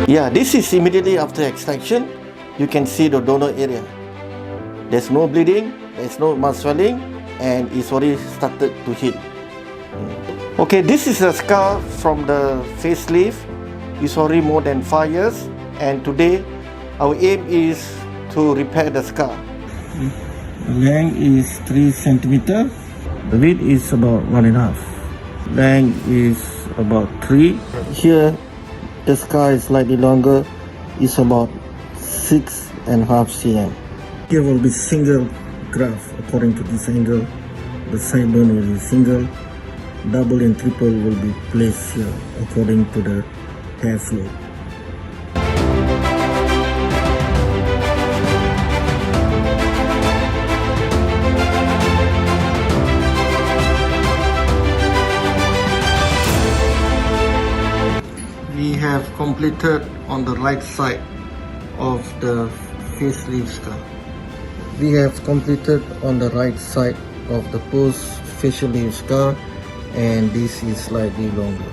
Yeah, this is immediately after extraction. You can see the donor area. There's no bleeding, there's no mouth swelling, and it's already started to heal. Okay, this is a scar from the facelift. It's already more than 5 years, and today our aim is to repair the scar. The length is 3 centimeter. The width is about 1.5. Length is about 3. Here, the scar is slightly longer. It's about 6.5 cm. Here will be single graft according to this angle. The side bone will be single. Double and triple will be placed here according to the hair flow. We have completed on the right side of the facelift scar. We have completed on the right side of the post facelift scar, and this is slightly longer.